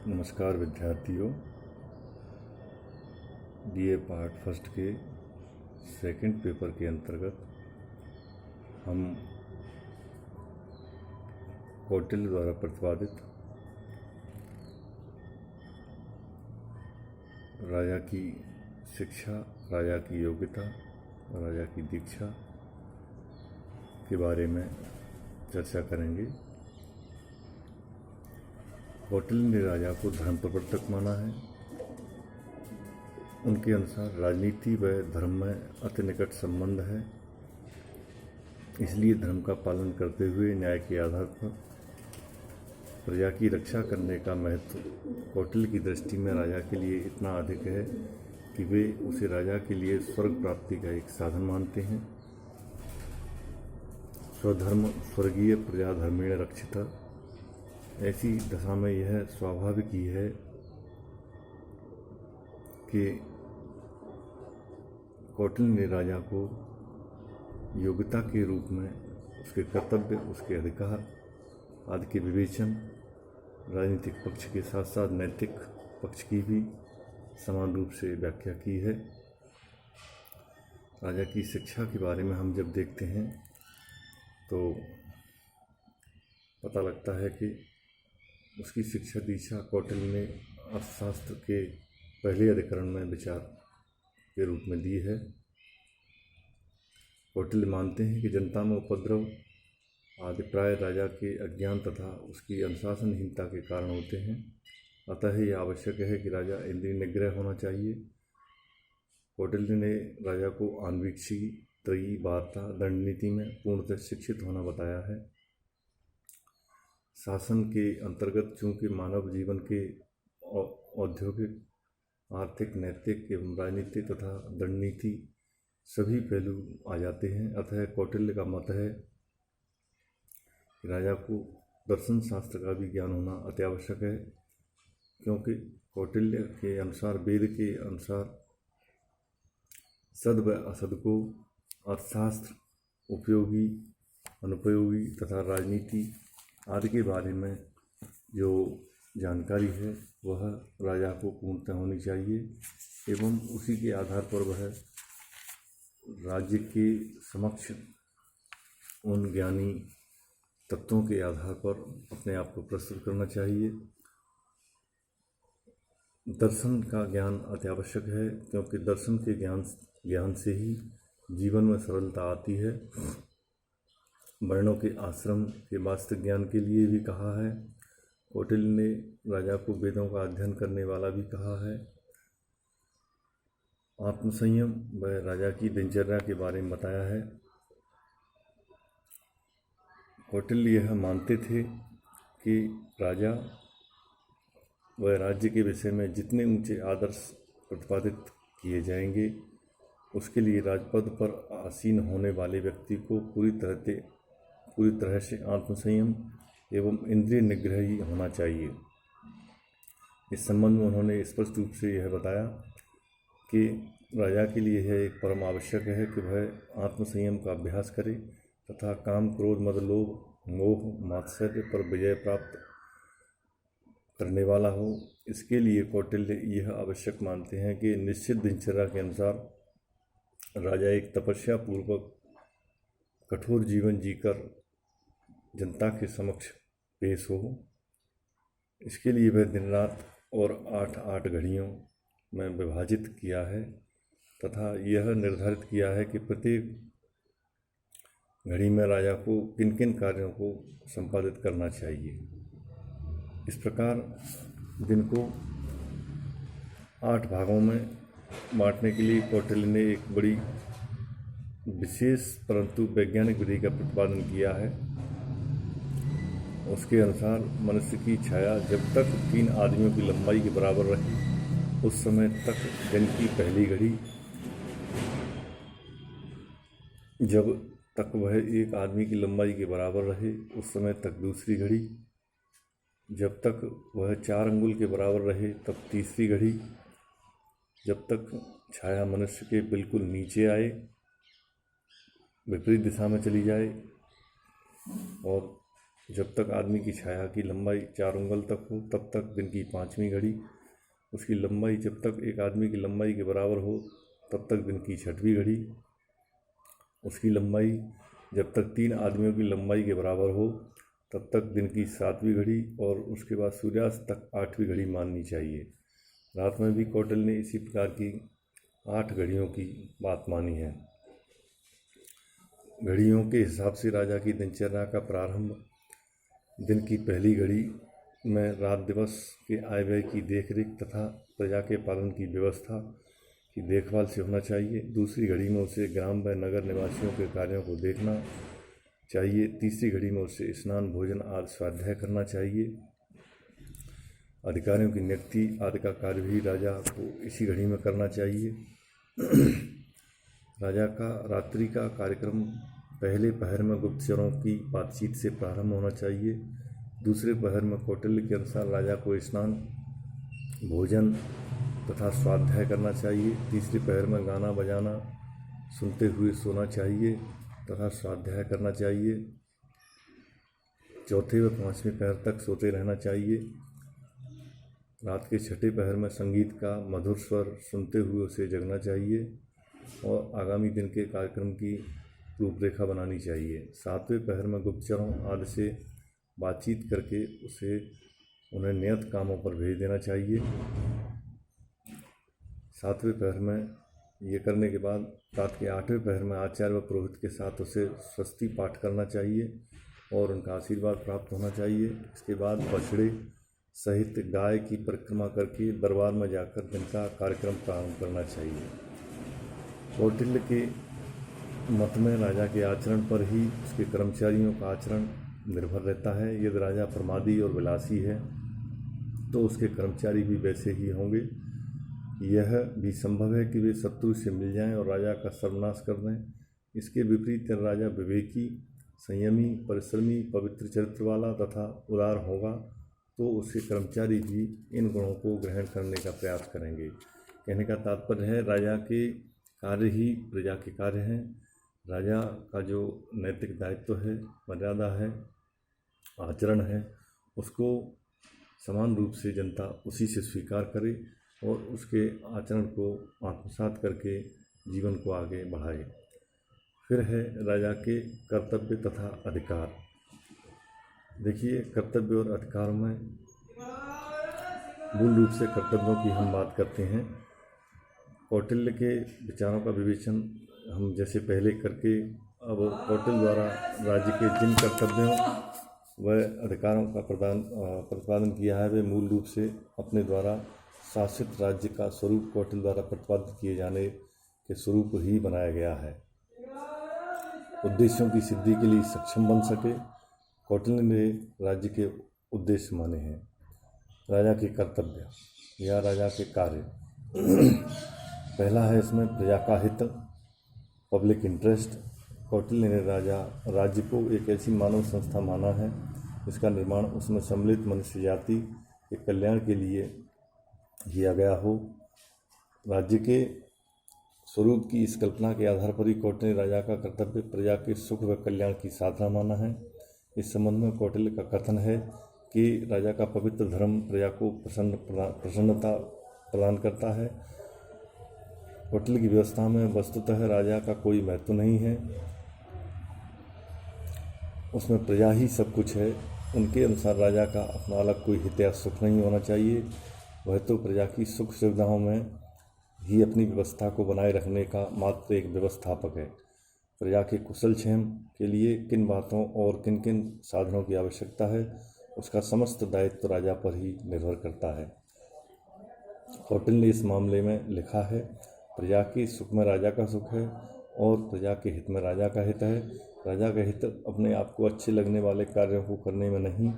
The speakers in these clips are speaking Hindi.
नमस्कार विद्यार्थियों। बीए पार्ट फर्स्ट के सेकंड पेपर के अंतर्गत हम कौटिल्य द्वारा प्रतिपादित राजा की शिक्षा, राजा की योग्यता, राजा की दीक्षा के बारे में चर्चा करेंगे। कौटिल्य ने राजा को धर्म प्रवर्तक माना है। उनके अनुसार राजनीति व धर्म में अति निकट संबंध है, इसलिए धर्म का पालन करते हुए न्याय के आधार पर प्रजा की रक्षा करने का महत्व कौटिल्य की दृष्टि में राजा के लिए इतना अधिक है कि वे उसे राजा के लिए स्वर्ग प्राप्ति का एक साधन मानते हैं। स्वधर्म स्वर्गीय प्रजा धर्मेण रक्षिता। ऐसी दशा में यह स्वाभाविक ही है कि कौटिल्य ने राजा को योग्यता के रूप में उसके कर्तव्य, उसके अधिकार आदि के विवेचन, राजनीतिक पक्ष के साथ साथ नैतिक पक्ष की भी समान रूप से व्याख्या की है। राजा की शिक्षा के बारे में हम जब देखते हैं तो पता लगता है कि उसकी शिक्षा दीक्षा कौटिल्य ने अर्थशास्त्र के पहले अधिकरण में विचार के रूप में दी है। कौटिल्य मानते हैं कि जनता में उपद्रव आदि प्राय राजा के अज्ञान तथा उसकी अनुशासनहीनता के कारण होते हैं। अतः यह आवश्यक है कि राजा इंद्रिय निग्रह होना चाहिए। कौटिल्य ने राजा को आन्वीक्षी, त्रयी, वार्ता, दंड नीति में पूर्णतः शिक्षित होना बताया है। शासन के अंतर्गत चूंकि मानव जीवन के औद्योगिक, आर्थिक, नैतिक एवं राजनीतिक तथा दंड नीति सभी पहलू आ जाते हैं, अतः कौटिल्य का मत है कि राजा को दर्शन शास्त्र का भी ज्ञान होना अत्यावश्यक है, क्योंकि कौटिल्य के अनुसार, वेद के अनुसार सद व असद को अर्थशास्त्र, उपयोगी, अनुपयोगी तथा राजनीति आदि के बारे में जो जानकारी है वह राजा को पूर्णतः होनी चाहिए एवं उसी के आधार पर वह राज्य के समक्ष उन ज्ञानी तत्वों के आधार पर अपने आप को प्रस्तुत करना चाहिए। दर्शन का ज्ञान अत्यावश्यक है, क्योंकि दर्शन के ज्ञान से ही जीवन में सरलता आती है। वर्णों के आश्रम के वास्तविक ज्ञान के लिए भी कहा है। कौटिल्य ने राजा को वेदों का अध्ययन करने वाला भी कहा है। आत्मसंयम व राजा की दिनचर्या के बारे में बताया है। कौटिल्य यह मानते थे कि राजा व राज्य के विषय में जितने ऊंचे आदर्श प्रतिपादित किए जाएंगे, उसके लिए राजपद पर आसीन होने वाले व्यक्ति को पूरी तरह से आत्मसंयम एवं इंद्रिय निग्रह ही होना चाहिए। इस संबंध में उन्होंने स्पष्ट रूप से यह बताया कि राजा के लिए यह एक परम आवश्यक है कि वह आत्मसंयम का अभ्यास करे तथा काम, क्रोध, मद, लोभ, मोह, मात्सर्य पर विजय प्राप्त करने वाला हो। इसके लिए कौटिल्य यह आवश्यक मानते हैं कि निश्चित दिनचर्या के अनुसार राजा एक तपस्या पूर्वक कठोर जीवन जीकर जनता के समक्ष पेश हो। इसके लिए वह दिन रात और 8-8 घड़ियों में विभाजित किया है तथा यह निर्धारित किया है कि प्रत्येक घड़ी में राजा को किन किन कार्यों को संपादित करना चाहिए। इस प्रकार दिन को 8 भागों में बांटने के लिए कौटिल्य ने एक बड़ी विशेष परंतु वैज्ञानिक विधि का प्रतिपादन किया है। उसके अनुसार मनुष्य की छाया जब तक 3 आदमियों की लंबाई के बराबर रही, उस समय तक दिन की पहली घड़ी, जब तक वह 1 आदमी की लंबाई के बराबर रहे उस समय तक दूसरी घड़ी, जब तक वह 4 अंगुल के बराबर रहे तब तीसरी घड़ी, जब तक छाया मनुष्य के बिल्कुल नीचे आए, विपरीत दिशा में चली जाए और जब तक आदमी की छाया की लंबाई 4 उंगल तक हो तब तक दिन की 5वीं घड़ी, उसकी लंबाई जब तक एक आदमी की लंबाई के बराबर हो तब तक दिन की 6वीं घड़ी, उसकी लंबाई जब तक 3 आदमियों की लंबाई के बराबर हो तब तक दिन की 7वीं घड़ी, और उसके बाद सूर्यास्त तक 8वीं घड़ी माननी चाहिए। रात में भी कौटिल्य ने इसी प्रकार की 8 घड़ियों की बात मानी है। घड़ियों के हिसाब से राजा की दिनचर्या का प्रारंभ दिन की पहली घड़ी में रात दिवस के आय व्यय की देखरेख तथा प्रजा के पालन की व्यवस्था की देखभाल से होना चाहिए। दूसरी घड़ी में उसे ग्राम व नगर निवासियों के कार्यों को देखना चाहिए। तीसरी घड़ी में उसे स्नान भोजन आदि स्वाध्याय करना चाहिए। अधिकारियों की नियुक्ति आदि का कार्य भी राजा को इसी घड़ी में करना चाहिए। राजा का रात्रि का कार्यक्रम पहले पहर में गुप्तचरों की बातचीत से प्रारंभ होना चाहिए। दूसरे पहर में कौटिल्य के अनुसार राजा को स्नान भोजन तथा स्वाध्याय करना चाहिए। तीसरे पहर में गाना बजाना सुनते हुए सोना चाहिए तथा स्वाध्याय करना चाहिए। चौथे व 5वें पहर तक सोते रहना चाहिए। रात के 6ठे पहर में संगीत का मधुर स्वर सुनते हुए उसे जगना चाहिए और आगामी दिन के कार्यक्रम की रूपरेखा बनानी चाहिए। 7वें पहर में गुप्तचरों आदि से बातचीत करके उन्हें नियत कामों पर भेज देना चाहिए। 7वें पहर में ये करने के बाद रात के 8वें पहर में आचार्य व पुरोहित के साथ उसे स्वस्ति पाठ करना चाहिए और उनका आशीर्वाद प्राप्त होना चाहिए। इसके बाद बछड़े सहित गाय की परिक्रमा करके दरबार में जाकर दिन का कार्यक्रम प्रारंभ करना चाहिए। कौटिल्य के मत में राजा के आचरण पर ही उसके कर्मचारियों का आचरण निर्भर रहता है। यदि राजा प्रमादी और विलासी है तो उसके कर्मचारी भी वैसे ही होंगे। यह भी संभव है कि वे शत्रु से मिल जाएं और राजा का सर्वनाश कर दें। इसके विपरीत यदि राजा विवेकी, संयमी, परिश्रमी, पवित्र चरित्र वाला तथा उदार होगा तो उसके कर्मचारी भी इन गुणों को ग्रहण करने का प्रयास करेंगे। कहने का तात्पर्य है राजा के कार्य ही प्रजा के कार्य हैं। राजा का जो नैतिक दायित्व है, मर्यादा है, आचरण है, उसको समान रूप से जनता उसी से स्वीकार करे और उसके आचरण को आत्मसात करके जीवन को आगे बढ़ाए। फिर है राजा के कर्तव्य तथा अधिकार। देखिए, कर्तव्य और अधिकारों में मूल रूप से कर्तव्यों की हम बात करते हैं। कौटिल्य के विचारों का विवेचन हम जैसे पहले करके अब कौटिल्य द्वारा राज्य के जिन कर्तव्यों व अधिकारों का प्रतिपादन किया है वे मूल रूप से अपने द्वारा शासित राज्य का स्वरूप कौटिल्य द्वारा प्रतिपादित किए जाने के स्वरूप ही बनाया गया है। उद्देश्यों की सिद्धि के लिए सक्षम बन सके, कौटिल्य ने राज्य के उद्देश्य माने हैं। राजा के कर्तव्य या राजा के कार्य पहला है इसमें प्रजा का हित, पब्लिक इंटरेस्ट। कौटिल्य ने राज्य को एक ऐसी मानव संस्था माना है जिसका निर्माण उसमें सम्मिलित मनुष्य जाति के कल्याण के लिए किया गया हो। राज्य के स्वरूप की इस कल्पना के आधार पर ही कौटिल्य ने राजा का कर्तव्य प्रजा के सुख व कल्याण की साधना माना है। इस संबंध में कौटिल्य का कथन है कि राजा का पवित्र धर्म प्रजा को प्रसन्नता प्रदान करता है। कौटिल्य की व्यवस्था में वस्तुतः राजा का कोई महत्व नहीं है, उसमें प्रजा ही सब कुछ है। उनके अनुसार राजा का अपना अलग कोई हित या सुख नहीं होना चाहिए, वह तो प्रजा की सुख सुविधाओं में ही अपनी व्यवस्था को बनाए रखने का मात्र एक व्यवस्थापक है। प्रजा के कुशल क्षेम के लिए किन बातों और किन किन साधनों की आवश्यकता है उसका समस्त दायित्व राजा पर ही निर्भर करता है। कौटिल्य ने इस मामले में लिखा है, प्रजा के सुख में राजा का सुख है और प्रजा के हित में राजा का हित है। राजा का हित अपने आप को अच्छे लगने वाले कार्यों को करने में नहीं,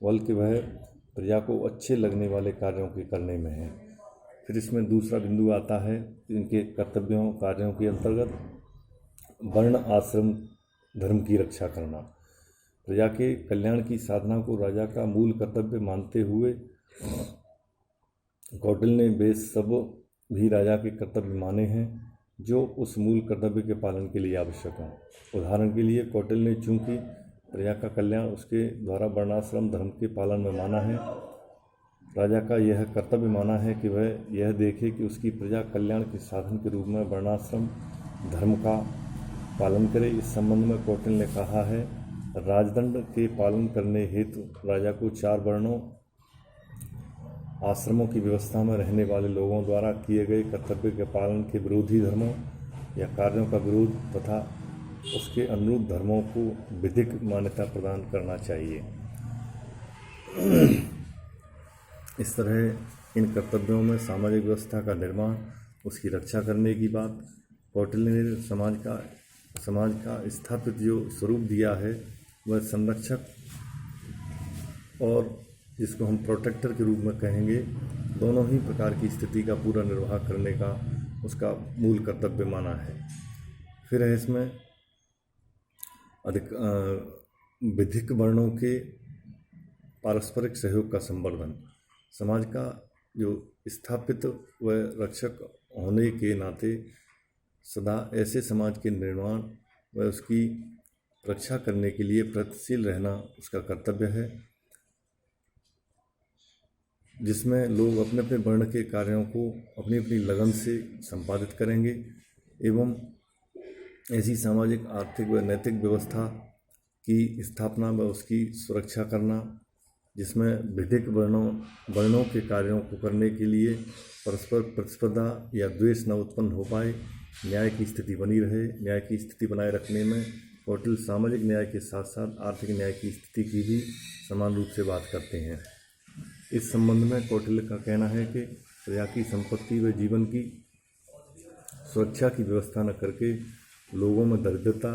बल्कि वह प्रजा को अच्छे लगने वाले कार्यों के करने में है। फिर इसमें दूसरा बिंदु आता है इनके कर्तव्यों कार्यों के अंतर्गत वर्ण आश्रम धर्म की रक्षा करना। प्रजा के कल्याण की साधना को राजा का मूल कर्तव्य मानते हुए कौटिल्य ने वे सब भी राजा के कर्तव्य माने हैं जो उस मूल कर्तव्य के पालन के लिए आवश्यक हों। उदाहरण के लिए कौटिल्य ने चूंकि प्रजा का कल्याण उसके द्वारा वर्णाश्रम धर्म के पालन में माना है। राजा का यह कर्तव्य माना है कि वह यह देखे कि उसकी प्रजा कल्याण के साधन के रूप में वर्णाश्रम धर्म का पालन करे। इस संबंध में कौटिल्य ने कहा है, राजदंड के पालन करने हेतु राजा को 4 वर्णों आश्रमों की व्यवस्था में रहने वाले लोगों द्वारा किए गए कर्तव्य के पालन के विरोधी धर्मों या कार्यों का विरोध तथा उसके अनुरूप धर्मों को विधिक मान्यता प्रदान करना चाहिए। इस तरह इन कर्तव्यों में सामाजिक व्यवस्था का निर्माण, उसकी रक्षा करने की बात कौटिल्य ने समाज का स्थापित जो स्वरूप दिया है वह संरक्षक और जिसको हम प्रोटेक्टर के रूप में कहेंगे, दोनों ही प्रकार की स्थिति का पूरा निर्वाह करने का उसका मूल कर्तव्य माना है। फिर है इसमें विधिक वर्णों के पारस्परिक सहयोग का संवर्धन। समाज का जो स्थापित व रक्षक होने के नाते सदा ऐसे समाज के निर्माण व उसकी रक्षा करने के लिए प्रयत्नशील रहना उसका कर्तव्य है, जिसमें लोग अपने अपने वर्ण के कार्यों को अपनी अपनी लगन से संपादित करेंगे एवं ऐसी सामाजिक, आर्थिक व नैतिक व्यवस्था की स्थापना व उसकी सुरक्षा करना, जिसमें विधिक वर्णों के कार्यों को करने के लिए परस्पर प्रतिस्पर्धा या द्वेष न उत्पन्न हो पाए, न्याय की स्थिति बनी रहे। न्याय की स्थिति बनाए रखने में कौटिल्य सामाजिक न्याय के साथ साथ आर्थिक न्याय की स्थिति की भी समान रूप से बात करते हैं। इस संबंध में कौटिल्य का कहना है कि प्रजा की संपत्ति व जीवन की सुरक्षा की व्यवस्था न करके लोगों में दरिद्रता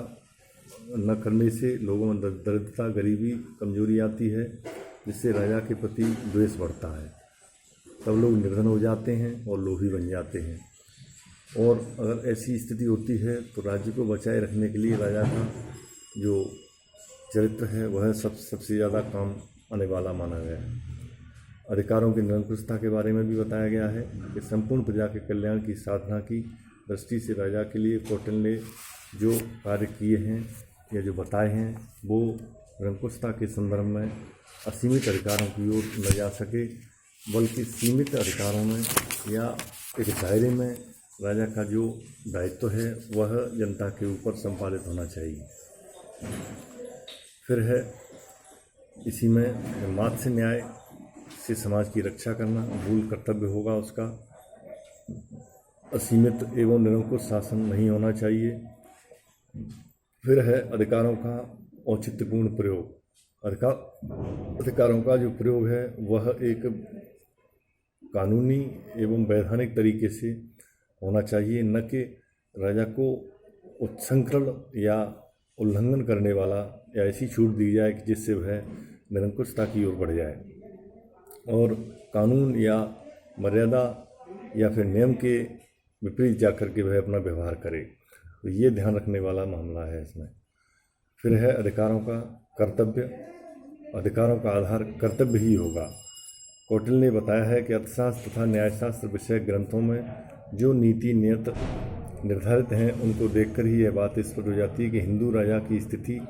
न करने से लोगों में दरिद्रता, गरीबी, कमजोरी आती है, जिससे राजा के प्रति द्वेष बढ़ता है। तब लोग निर्धन हो जाते हैं और लोभी बन जाते हैं। और अगर ऐसी स्थिति होती है तो राज्य को बचाए रखने के लिए राजा का जो चरित्र है वह सबसे ज़्यादा काम आने वाला माना गया है। अधिकारों की निरंकुशता के बारे में भी बताया गया है कि संपूर्ण प्रजा के कल्याण की साधना की दृष्टि से राजा के लिए कौटिल्य ने जो कार्य किए हैं या जो बताए हैं वो निरंकुशता के संदर्भ में असीमित अधिकारों की ओर न जा सके, बल्कि सीमित अधिकारों में या एक दायरे में राजा का जो दायित्व है वह जनता के ऊपर संपादित होना चाहिए। फिर है इसी में मात्स्य न्याय से समाज की रक्षा करना मूल कर्तव्य होगा उसका। असीमित एवं निरंकुश शासन नहीं होना चाहिए। फिर है अधिकारों का औचित्यपूर्ण प्रयोग। अधिकारों का जो प्रयोग है वह एक कानूनी एवं वैधानिक तरीके से होना चाहिए, न कि राजा को उत्संकरण या उल्लंघन करने वाला या ऐसी छूट दी जाए कि जिससे वह निरंकुशता की ओर बढ़ जाए और कानून या मर्यादा या फिर नियम के विपरीत जाकर के वह अपना व्यवहार करे। तो ये ध्यान रखने वाला मामला है इसमें। फिर है अधिकारों का कर्तव्य। अधिकारों का आधार कर्तव्य ही होगा। कौटिल्य ने बताया है कि अर्थशास्त्र तथा न्यायशास्त्र विषयक ग्रंथों में जो नीति नियत निर्धारित हैं उनको देखकर ही यह बात स्पष्ट हो जाती है कि हिंदू राजा की स्थिति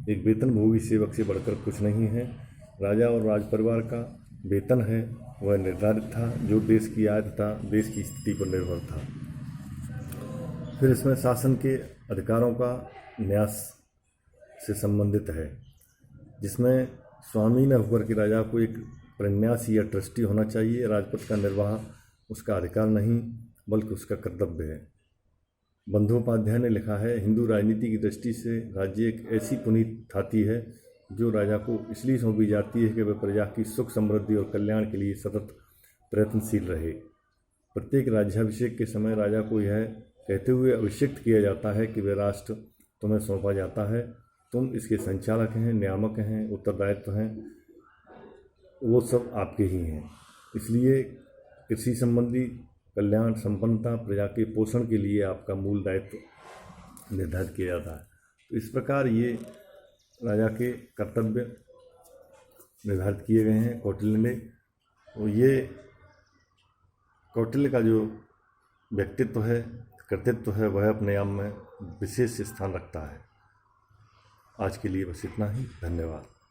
एक वेतनभोगी सेवक से बढ़कर कुछ नहीं है। राजा और राजपरिवार का वेतन है वह निर्धारित था, जो देश की आय तथा देश की स्थिति पर निर्भर था। फिर इसमें शासन के अधिकारों का न्यास से संबंधित है, जिसमें स्वामी न होकर के राजा को एक प्रन्यासी या ट्रस्टी होना चाहिए। राजपद का निर्वाह उसका अधिकार नहीं बल्कि उसका कर्तव्य है। बंदोपाध्याय ने लिखा है, हिंदू राजनीति की दृष्टि से राज्य एक ऐसी पुनीत थाती है जो राजा को इसलिए सौंपी जाती है कि वह प्रजा की सुख समृद्धि और कल्याण के लिए सतत प्रयत्नशील रहे। प्रत्येक राज्याभिषेक के समय राजा को यह कहते हुए अभिषिक्त किया जाता है कि वह राष्ट्र तुम्हें सौंपा जाता है, तुम इसके संचालक हैं, नियामक हैं, उत्तरदायित्व हैं, वो सब आपके ही हैं। इसलिए कृषि संबंधी कल्याण, संपन्नता, प्रजा के पोषण के लिए आपका मूल दायित्व निर्धारित किया जाता है। तो इस प्रकार ये राजा के कर्तव्य निर्धारित किए गए हैं कौटिल्य ने। तो ये कौटिल्य का जो व्यक्तित्व है, कृतित्व है, वह अपने आप में विशेष स्थान रखता है। आज के लिए बस इतना ही। धन्यवाद।